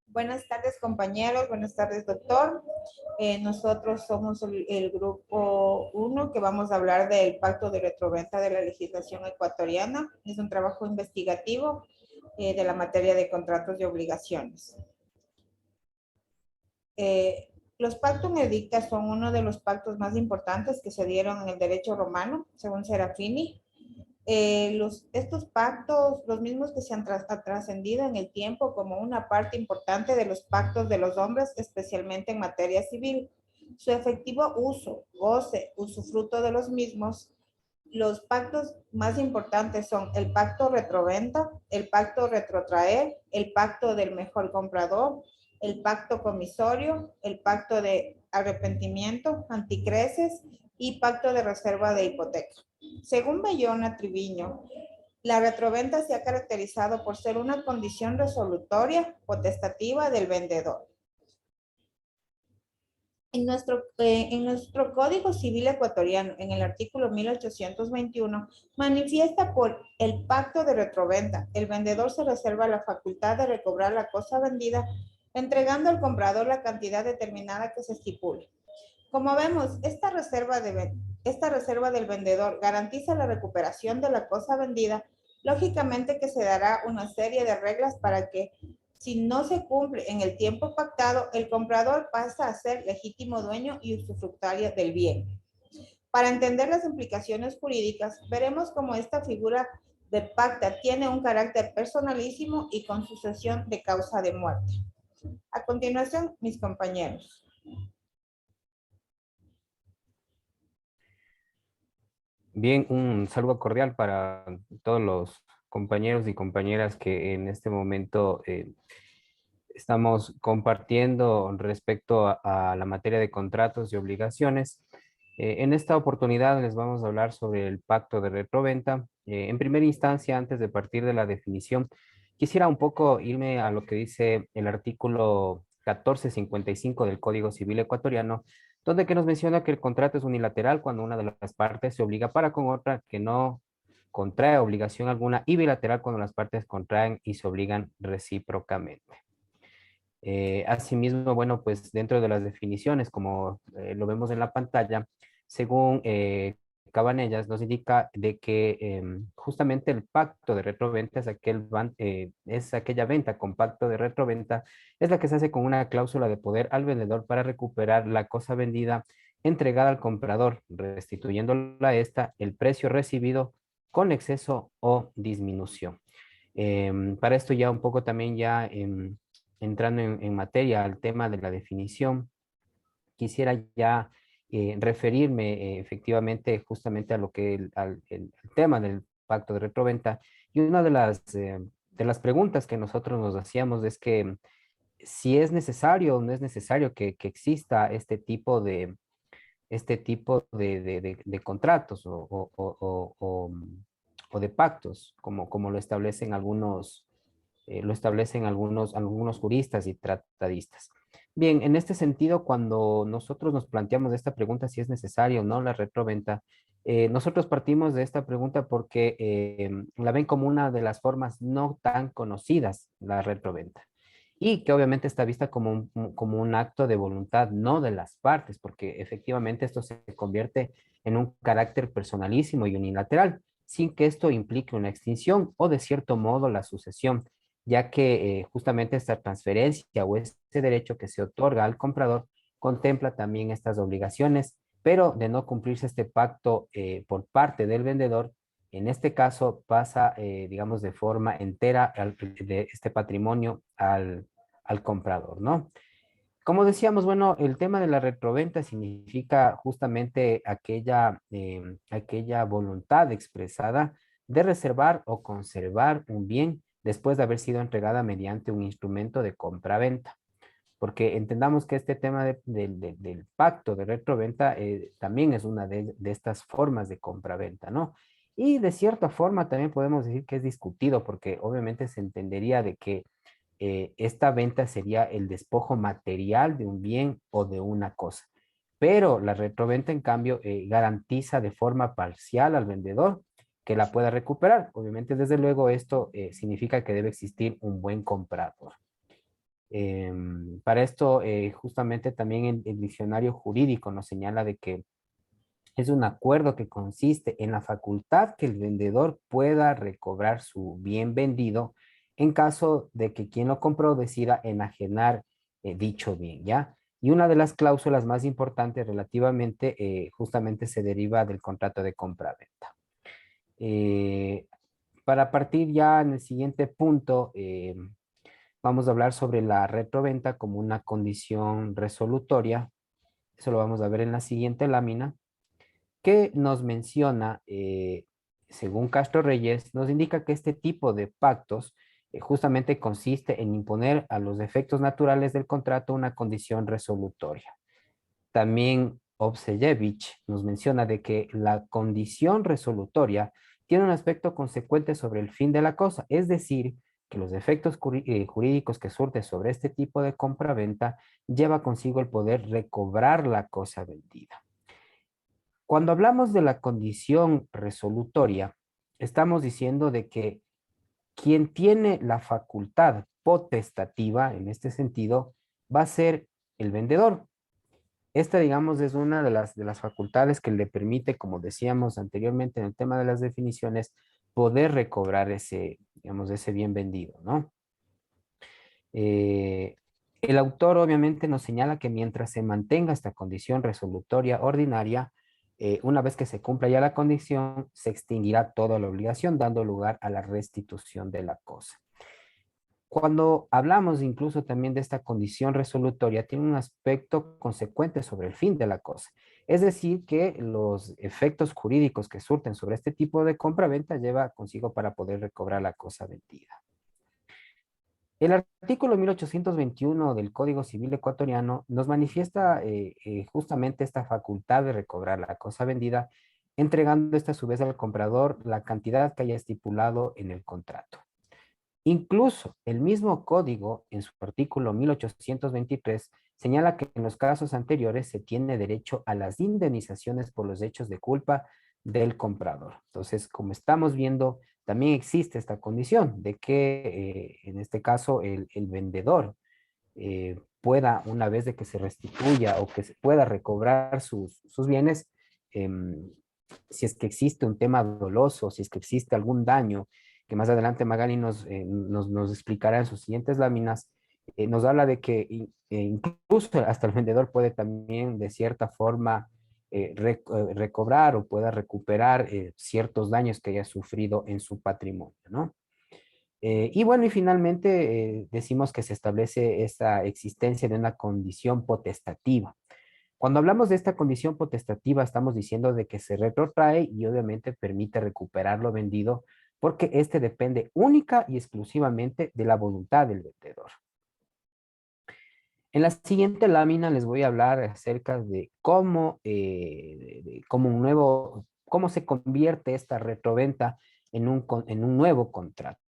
Buenas tardes, compañeros. Buenas tardes, doctor. Nosotros somos el grupo 1 que vamos a hablar del pacto de retroventa de la legislación ecuatoriana. Es un trabajo investigativo de la materia de contratos y obligaciones. Los pactos edicta son uno de los pactos más importantes que se dieron en el derecho romano, según Serafini. Estos pactos, los mismos que se han trascendido en el tiempo como una parte importante de los pactos de los hombres, especialmente en materia civil. Su efectivo uso, goce, usufruto de los mismos. Los pactos más importantes son el pacto retroventa, el pacto retrotraer, el pacto del mejor comprador, el pacto comisorio, el pacto de arrepentimiento, anticreces y pacto de reserva de hipoteca. Según Bayona Triviño, la retroventa se ha caracterizado por ser una condición resolutoria potestativa del vendedor. En nuestro Código Civil ecuatoriano, en el artículo 1821, manifiesta por el pacto de retroventa, el vendedor se reserva la facultad de recobrar la cosa vendida, entregando al comprador la cantidad determinada que se estipule. Como vemos, esta reserva del vendedor garantiza la recuperación de la cosa vendida. Lógicamente que se dará una serie de reglas para que, si no se cumple en el tiempo pactado, el comprador pasa a ser legítimo dueño y usufructuario del bien. Para entender las implicaciones jurídicas, veremos cómo esta figura de pacta tiene un carácter personalísimo y con sucesión de causa de muerte. A continuación, mis compañeros. Bien, un saludo cordial para todos los compañeros y compañeras que en este momento estamos compartiendo respecto a la materia de contratos y obligaciones. En esta oportunidad les vamos a hablar sobre el pacto de retroventa. En primera instancia, antes de partir de la definición, quisiera un poco irme a lo que dice el artículo 1455 del Código Civil ecuatoriano, donde que nos menciona que el contrato es unilateral cuando una de las partes se obliga para con otra que no contrae obligación alguna, y bilateral cuando las partes contraen y se obligan recíprocamente. Asimismo, bueno, pues dentro de las definiciones, como lo vemos en la pantalla, según Cabanellas, nos indica de que justamente el pacto de retroventa es aquella venta con pacto de retroventa, es la que se hace con una cláusula de poder al vendedor para recuperar la cosa vendida entregada al comprador, restituyéndola a esta el precio recibido con exceso o disminución. Para esto ya un poco también ya entrando en materia al tema de la definición, quisiera ya referirme efectivamente justamente a lo que el tema del pacto de retroventa. Y una de las preguntas que nosotros nos hacíamos es que si es necesario o no es necesario que exista este tipo de contratos o de pactos, como lo establecen algunos juristas y tratadistas. Bien, en este sentido, cuando nosotros nos planteamos esta pregunta, si es necesaria o no la retroventa, nosotros partimos de esta pregunta porque la ven como una de las formas no tan conocidas, la retroventa, y que obviamente está vista como un acto de voluntad, no de las partes, porque efectivamente esto se convierte en un carácter personalísimo y unilateral, sin que esto implique una extinción o de cierto modo la sucesión, ya que justamente esta transferencia o este derecho que se otorga al comprador contempla también estas obligaciones, pero de no cumplirse este pacto por parte del vendedor, en este caso pasa, digamos, de forma entera de este patrimonio al comprador, ¿no? Como decíamos, bueno, el tema de la retroventa significa justamente aquella voluntad expresada de reservar o conservar un bien después de haber sido entregada mediante un instrumento de compra-venta. Porque entendamos que este tema del pacto de retroventa también es una de estas formas de compra-venta, ¿no? Y de cierta forma también podemos decir que es discutido, porque obviamente se entendería de que esta venta sería el despojo material de un bien o de una cosa. Pero la retroventa, en cambio, garantiza de forma parcial al vendedor que la pueda recuperar. Obviamente, desde luego, esto significa que debe existir un buen comprador. Para esto, justamente también el diccionario jurídico nos señala de que es un acuerdo que consiste en la facultad que el vendedor pueda recobrar su bien vendido en caso de que quien lo compró decida enajenar dicho bien, ¿ya? Y una de las cláusulas más importantes relativamente justamente se deriva del contrato de compra-venta. Eh, para partir ya en el siguiente punto, vamos a hablar sobre la retroventa como una condición resolutoria. Eso lo vamos a ver en la siguiente lámina, que nos menciona, según Castro Reyes, nos indica que este tipo de pactos justamente consiste en imponer a los efectos naturales del contrato una condición resolutoria. También Obseyevich nos menciona de que la condición resolutoria tiene un aspecto consecuente sobre el fin de la cosa, es decir, que los efectos jurídicos que surte sobre este tipo de compra-venta lleva consigo el poder recobrar la cosa vendida. Cuando hablamos de la condición resolutoria, estamos diciendo de que quien tiene la facultad potestativa, en este sentido, va a ser el vendedor. Esta, digamos, es una de las facultades que le permite, como decíamos anteriormente en el tema de las definiciones, poder recobrar ese, digamos, ese bien vendido, ¿no? Eh, el autor obviamente nos señala que mientras se mantenga esta condición resolutoria ordinaria, una vez que se cumpla ya la condición, se extinguirá toda la obligación, dando lugar a la restitución de la cosa. Cuando hablamos incluso también de esta condición resolutoria, tiene un aspecto consecuente sobre el fin de la cosa. Es decir, que los efectos jurídicos que surten sobre este tipo de compra-venta lleva consigo para poder recobrar la cosa vendida. El artículo 1821 del Código Civil ecuatoriano nos manifiesta justamente esta facultad de recobrar la cosa vendida, entregando esta a su vez al comprador la cantidad que haya estipulado en el contrato. Incluso el mismo código, en su artículo 1823, señala que en los casos anteriores se tiene derecho a las indemnizaciones por los hechos de culpa del comprador. Entonces, como estamos viendo, también existe esta condición de que en este caso el vendedor pueda, una vez de que se restituya o que se pueda recobrar sus bienes, si es que existe un tema doloso, si es que existe algún daño, que más adelante Magali nos explicará en sus siguientes láminas, nos habla de que incluso hasta el vendedor puede también de cierta forma recobrar o pueda recuperar ciertos daños que haya sufrido en su patrimonio, ¿no? Y bueno, y finalmente decimos que se establece esta existencia de una condición potestativa. Cuando hablamos de esta condición potestativa, estamos diciendo de que se retrotrae y obviamente permite recuperar lo vendido porque este depende única y exclusivamente de la voluntad del vendedor. En la siguiente lámina les voy a hablar acerca de cómo, cómo se convierte esta retroventa en un nuevo contrato.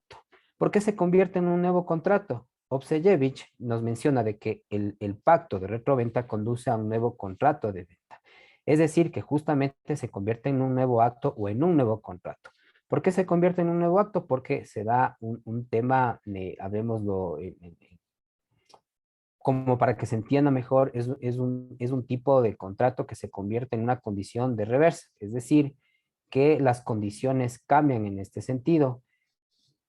¿Por qué se convierte en un nuevo contrato? Obseyevich nos menciona de que el pacto de retroventa conduce a un nuevo contrato de venta. Es decir, que justamente se convierte en un nuevo acto o en un nuevo contrato. ¿Por qué se convierte en un nuevo acto? Porque se da un tema, hablemoslo como para que se entienda mejor, es un tipo de contrato que se convierte en una condición de reversa, es decir, que las condiciones cambian en este sentido.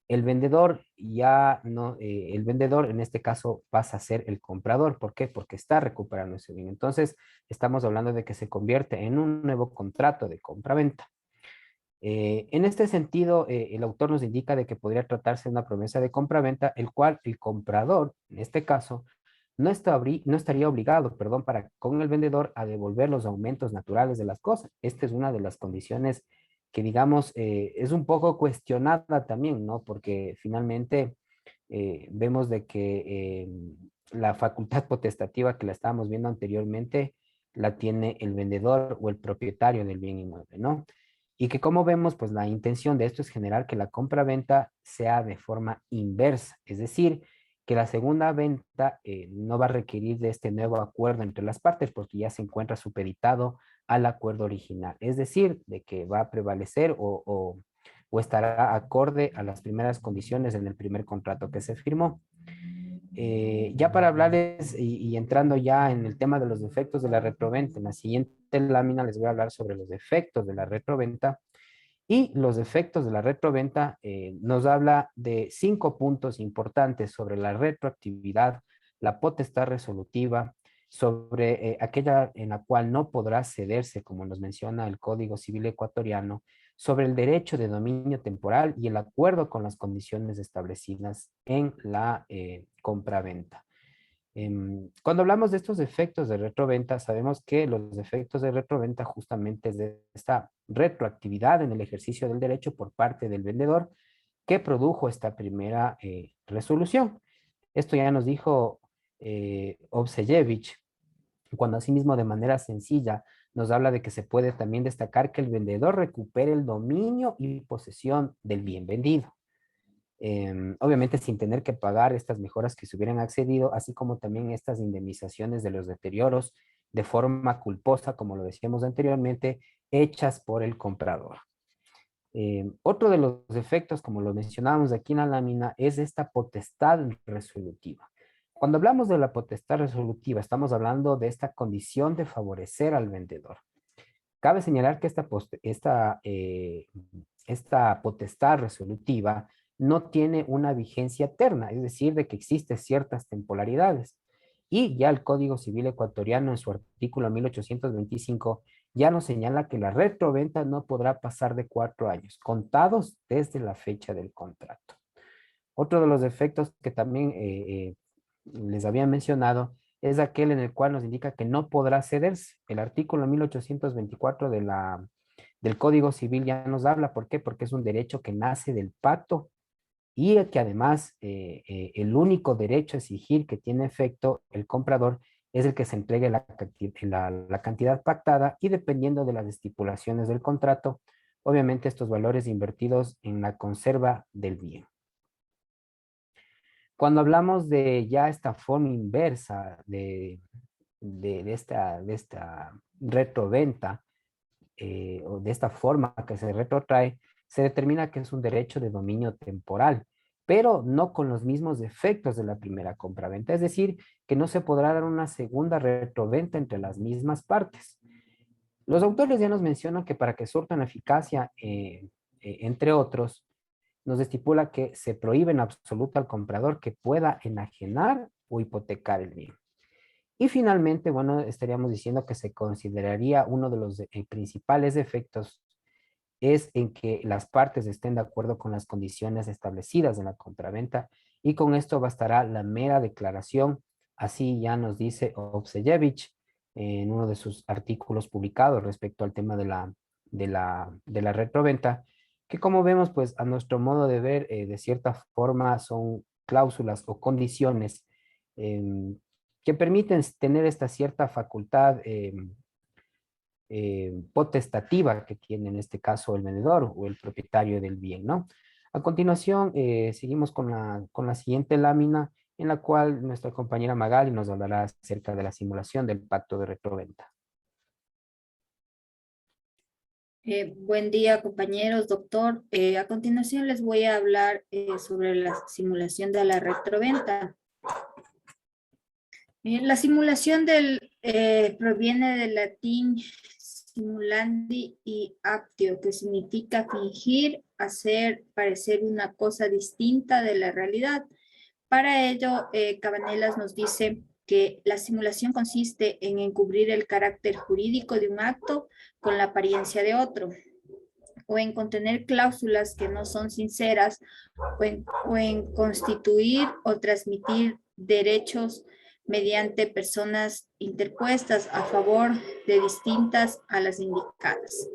El vendedor ya no, el vendedor en este caso pasa a ser el comprador. ¿Por qué? Porque está recuperando ese bien. Entonces, estamos hablando de que se convierte en un nuevo contrato de compra-venta. En este sentido, el autor nos indica de que podría tratarse de una promesa de compra-venta, el cual el comprador, en este caso, no estaría obligado, perdón, con el vendedor a devolver los aumentos naturales de las cosas. Esta es una de las condiciones que, digamos, es un poco cuestionada también, ¿no? Porque finalmente vemos de que la facultad potestativa que la estábamos viendo anteriormente la tiene el vendedor o el propietario del bien inmueble, ¿no? Y que como vemos, pues la intención de esto es generar que la compra-venta sea de forma inversa, es decir, que la segunda venta no va a requerir de este nuevo acuerdo entre las partes porque ya se encuentra supeditado al acuerdo original. Es decir, de que va a prevalecer o estará acorde a las primeras condiciones en el primer contrato que se firmó. Ya para hablarles y entrando ya en el tema de los efectos de la retroventa, en la siguiente lámina les voy a hablar sobre los efectos de la retroventa. Y los efectos de la retroventa nos habla de 5 puntos importantes sobre la retroactividad, la potestad resolutiva, sobre aquella en la cual no podrá cederse, como nos menciona el Código Civil ecuatoriano, sobre el derecho de dominio temporal y el acuerdo con las condiciones establecidas en la compraventa. Cuando hablamos de estos efectos de retroventa, sabemos que los efectos de retroventa justamente es de esta retroactividad en el ejercicio del derecho por parte del vendedor que produjo esta primera resolución. Esto ya nos dijo Ovseyevich, cuando asimismo de manera sencilla nos habla de que se puede también destacar que el vendedor recupere el dominio y posesión del bien vendido. Obviamente sin tener que pagar estas mejoras que se hubieran accedido, así como también estas indemnizaciones de los deterioros de forma culposa, como lo decíamos anteriormente, hechas por el comprador. Otro de los efectos, como lo mencionábamos aquí en la lámina, es esta potestad resolutiva. Cuando hablamos de la potestad resolutiva, estamos hablando de esta condición de favorecer al vendedor. Cabe señalar que esta potestad resolutiva no tiene una vigencia eterna, es decir, de que existen ciertas temporalidades. Y ya el Código Civil ecuatoriano en su artículo 1825 ya nos señala que la retroventa no podrá pasar de 4 años, contados desde la fecha del contrato. Otro de los efectos que también les había mencionado es aquel en el cual nos indica que no podrá cederse. El artículo 1824 del Código Civil ya nos habla. ¿Por qué? Porque es un derecho que nace del pacto y que además el único derecho a exigir que tiene efecto el comprador es el que se entregue la cantidad pactada y dependiendo de las estipulaciones del contrato, obviamente estos valores invertidos en la conserva del bien. Cuando hablamos de ya esta forma inversa de esta retroventa o de esta forma que se retrotrae, se determina que es un derecho de dominio temporal, pero no con los mismos efectos de la primera compraventa. Es decir, que no se podrá dar una segunda retroventa entre las mismas partes. Los autores ya nos mencionan que para que surtan eficacia, entre otros, nos estipula que se prohíbe en absoluto al comprador que pueda enajenar o hipotecar el bien. Y finalmente, bueno, estaríamos diciendo que se consideraría uno de los principales efectos es en que las partes estén de acuerdo con las condiciones establecidas en la compraventa y con esto bastará la mera declaración. Así ya nos dice Ovseyevich en uno de sus artículos publicados respecto al tema de la retroventa, que como vemos, pues a nuestro modo de ver, de cierta forma son cláusulas o condiciones que permiten tener esta cierta facultad potestativa que tiene en este caso el vendedor o el propietario del bien, ¿no? A continuación, seguimos con la siguiente lámina en la cual nuestra compañera Magali nos hablará acerca de la simulación del pacto de retroventa. Buen día, compañeros, doctor. A continuación les voy a hablar sobre la simulación de la retroventa. La simulación proviene del latín simulandi y aptio, que significa fingir, hacer parecer una cosa distinta de la realidad. Para ello, Cabanelas nos dice que la simulación consiste en encubrir el carácter jurídico de un acto con la apariencia de otro, o en contener cláusulas que no son sinceras, o en constituir o transmitir derechos mediante personas interpuestas a favor de distintas a las indicadas.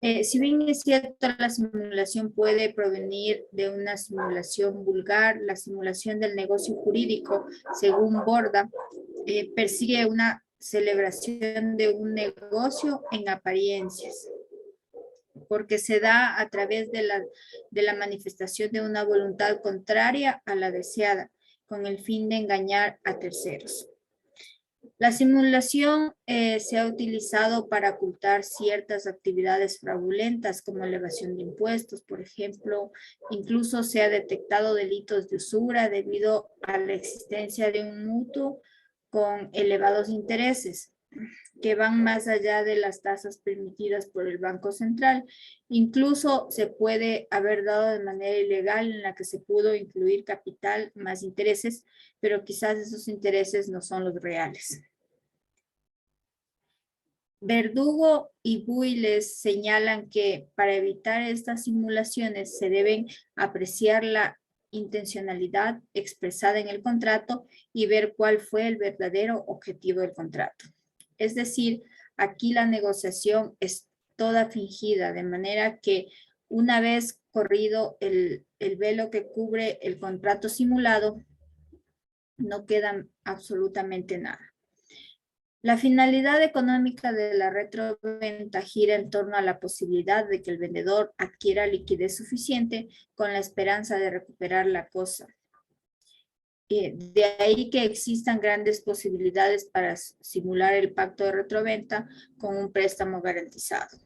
Si bien es cierto, la simulación puede provenir de una simulación vulgar, la simulación del negocio jurídico, según Borda, persigue una celebración de un negocio en apariencias, porque se da a través de la manifestación de una voluntad contraria a la deseada, con el fin de engañar a terceros. La simulación se ha utilizado para ocultar ciertas actividades fraudulentas como elevación de impuestos, por ejemplo. Incluso se ha detectado delitos de usura debido a la existencia de un mutuo con elevados intereses que van más allá de las tasas permitidas por el Banco Central. Incluso se puede haber dado de manera ilegal en la que se pudo incluir capital más intereses, pero quizás esos intereses no son los reales. Verdugo y Builes señalan que para evitar estas simulaciones se deben apreciar la intencionalidad expresada en el contrato y ver cuál fue el verdadero objetivo del contrato. Es decir, aquí la negociación es toda fingida, de manera que una vez corrido el velo que cubre el contrato simulado, no queda absolutamente nada. La finalidad económica de la retroventa gira en torno a la posibilidad de que el vendedor adquiera liquidez suficiente con la esperanza de recuperar la cosa. De ahí que existan grandes posibilidades para simular el pacto de retroventa con un préstamo garantizado.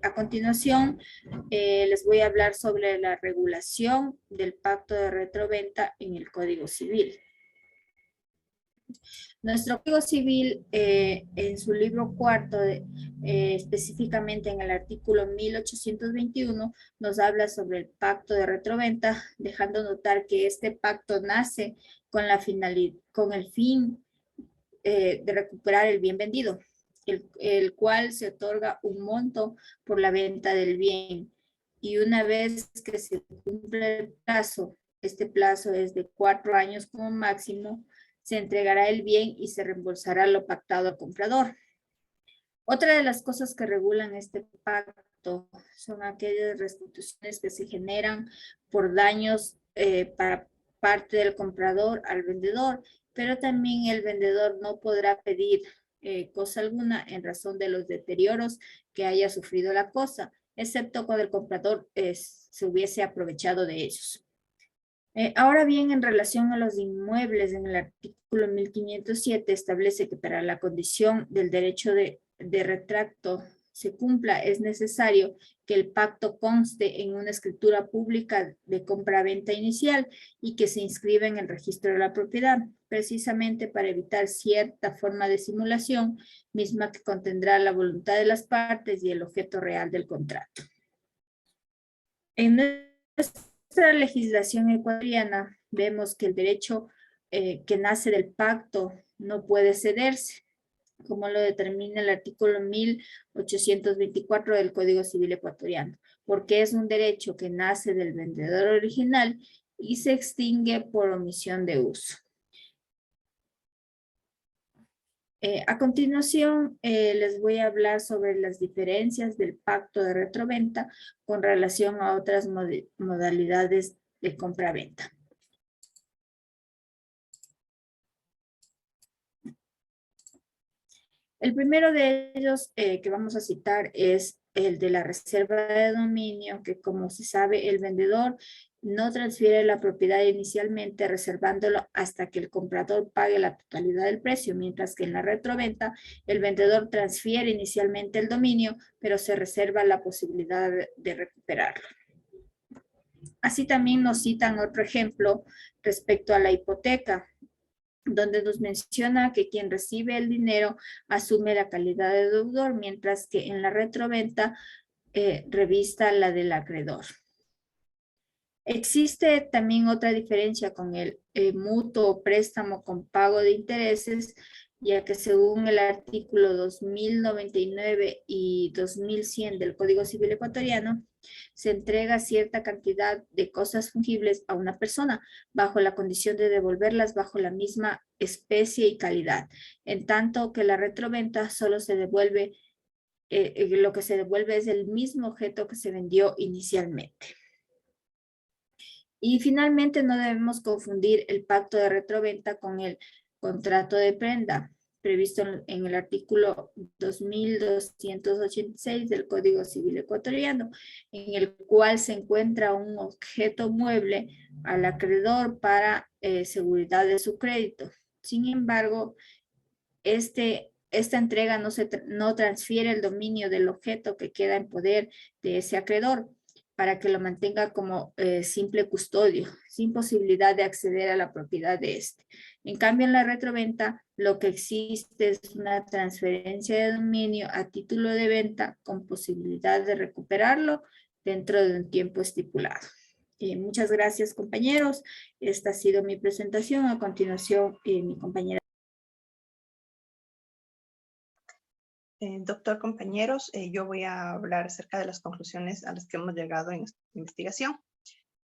A continuación, les voy a hablar sobre la regulación del pacto de retroventa en el Código Civil. Nuestro Código Civil, en su libro cuarto, específicamente en el artículo 1821, nos habla sobre el pacto de retroventa, dejando notar que este pacto nace con el fin de recuperar el bien vendido, el cual se otorga un monto por la venta del bien. Y una vez que se cumple el plazo, este plazo es de 4 años como máximo, se entregará el bien y se reembolsará lo pactado al comprador. Otra de las cosas que regulan este pacto son aquellas restituciones que se generan por daños para parte del comprador al vendedor, pero también el vendedor no podrá pedir cosa alguna en razón de los deterioros que haya sufrido la cosa, excepto cuando el comprador se hubiese aprovechado de ellos. Ahora bien, en relación a los inmuebles, en el artículo 1507 establece que para la condición del derecho de retracto se cumpla, es necesario que el pacto conste en una escritura pública de compra-venta inicial y que se inscriba en el registro de la propiedad, precisamente para evitar cierta forma de simulación, misma que contendrá la voluntad de las partes y el objeto real del contrato. En nuestra legislación ecuatoriana vemos que el derecho que nace del pacto no puede cederse, como lo determina el artículo 1824 del Código Civil ecuatoriano, porque es un derecho que nace del vendedor original y se extingue por omisión de uso. A continuación, les voy a hablar sobre las diferencias del pacto de retroventa con relación a otras modalidades de compra-venta. El primero de ellos que vamos a citar es el de la reserva de dominio, que como se sabe, el vendedor no transfiere la propiedad inicialmente reservándolo hasta que el comprador pague la totalidad del precio, mientras que en la retroventa el vendedor transfiere inicialmente el dominio, pero se reserva la posibilidad de recuperarlo. Así también nos citan otro ejemplo respecto a la hipoteca, donde nos menciona que quien recibe el dinero asume la calidad de deudor, mientras que en la retroventa revista la del acreedor. Existe también otra diferencia con el mutuo préstamo con pago de intereses, ya que según el artículo 2099 y 2100 del Código Civil ecuatoriano, se entrega cierta cantidad de cosas fungibles a una persona bajo la condición de devolverlas bajo la misma especie y calidad, en tanto que la retroventa solo se devuelve, lo que se devuelve es el mismo objeto que se vendió inicialmente. Y finalmente no debemos confundir el pacto de retroventa con el contrato de prenda, previsto en el artículo 2286 del Código Civil ecuatoriano, en el cual se encuentra un objeto mueble al acreedor para seguridad de su crédito. Sin embargo, esta entrega no transfiere el dominio del objeto que queda en poder de ese acreedor para que lo mantenga como simple custodio, sin posibilidad de acceder a la propiedad de este. En cambio, en la retroventa, lo que existe es una transferencia de dominio a título de venta con posibilidad de recuperarlo dentro de un tiempo estipulado. Muchas gracias, compañeros. Esta ha sido mi presentación. A continuación, mi compañera. Doctor, compañeros, yo voy a hablar acerca de las conclusiones a las que hemos llegado en esta investigación.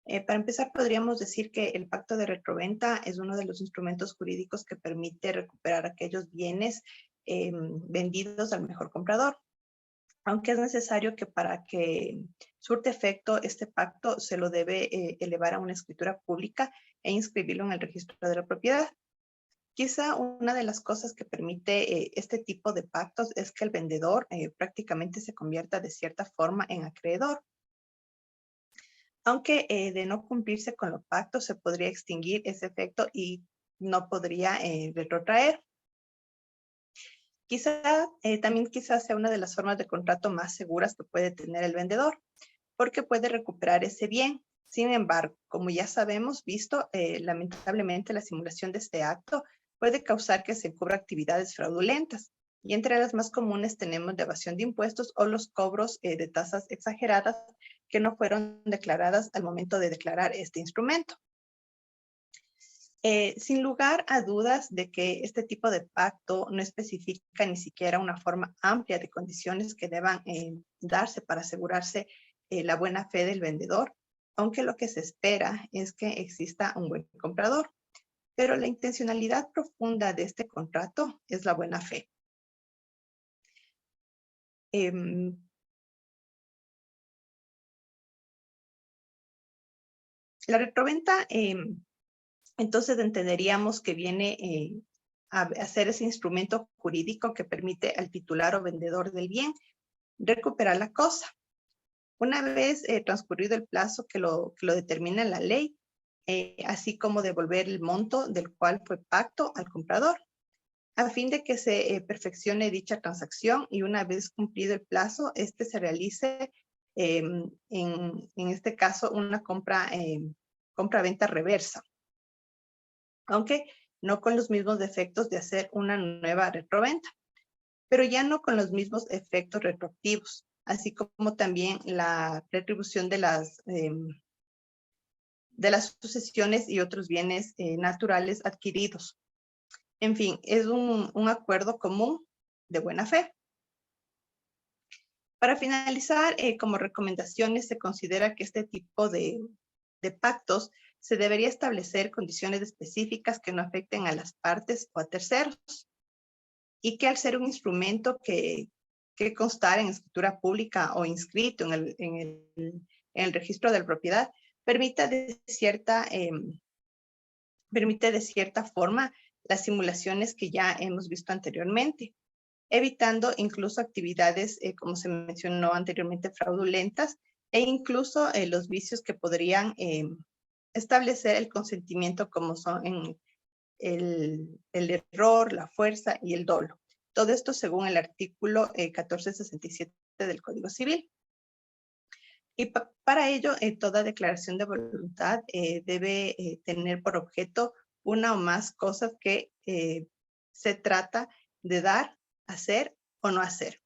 Para empezar, podríamos decir que el pacto de retroventa es uno de los instrumentos jurídicos que permite recuperar aquellos bienes vendidos al mejor comprador. Aunque es necesario que para que surte efecto este pacto se lo debe elevar a una escritura pública e inscribirlo en el registro de la propiedad. Quizá una de las cosas que permite este tipo de pactos es que el vendedor prácticamente se convierta de cierta forma en acreedor. Aunque de no cumplirse con los pactos se podría extinguir ese efecto y no podría retrotraer. También quizás sea una de las formas de contrato más seguras que puede tener el vendedor, porque puede recuperar ese bien. Sin embargo, como ya sabemos, lamentablemente la simulación de este acto puede causar que se encubra actividades fraudulentas. Y entre las más comunes tenemos de evasión de impuestos o los cobros de tasas exageradas que no fueron declaradas al momento de declarar este instrumento. Sin lugar a dudas de que este tipo de pacto no especifica ni siquiera una forma amplia de condiciones que deban darse para asegurarse la buena fe del vendedor, aunque lo que se espera es que exista un buen comprador. Pero la intencionalidad profunda de este contrato es la buena fe. La retroventa, entonces entenderíamos que viene a ser ese instrumento jurídico que permite al titular o vendedor del bien recuperar la cosa. Una vez transcurrido el plazo que lo determina la ley, así como devolver el monto del cual fue pacto al comprador, a fin de que se perfeccione dicha transacción y una vez cumplido el plazo, se realice, en este caso, una compra-venta reversa, aunque no con los mismos defectos de hacer una nueva retroventa, pero ya no con los mismos efectos retroactivos, así como también la retribución de las sucesiones y otros bienes naturales adquiridos. En fin, es un acuerdo común de buena fe. Para finalizar, como recomendaciones, se considera que este tipo de pactos se debería establecer condiciones específicas que no afecten a las partes o a terceros, y que al ser un instrumento que constar en escritura pública o inscrito en el registro de la propiedad, permite de cierta forma las simulaciones que ya hemos visto anteriormente, evitando incluso actividades, como se mencionó anteriormente, fraudulentas, e incluso los vicios que podrían establecer el consentimiento, como son el error, la fuerza y el dolo. Todo esto según el artículo 1467 del Código Civil. Y para ello, toda declaración de voluntad debe tener por objeto una o más cosas que se trata de dar, hacer o no hacer,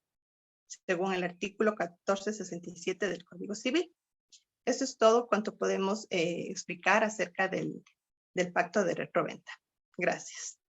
según el artículo 1467 del Código Civil. Eso es todo cuanto podemos explicar acerca del pacto de retroventa. Gracias.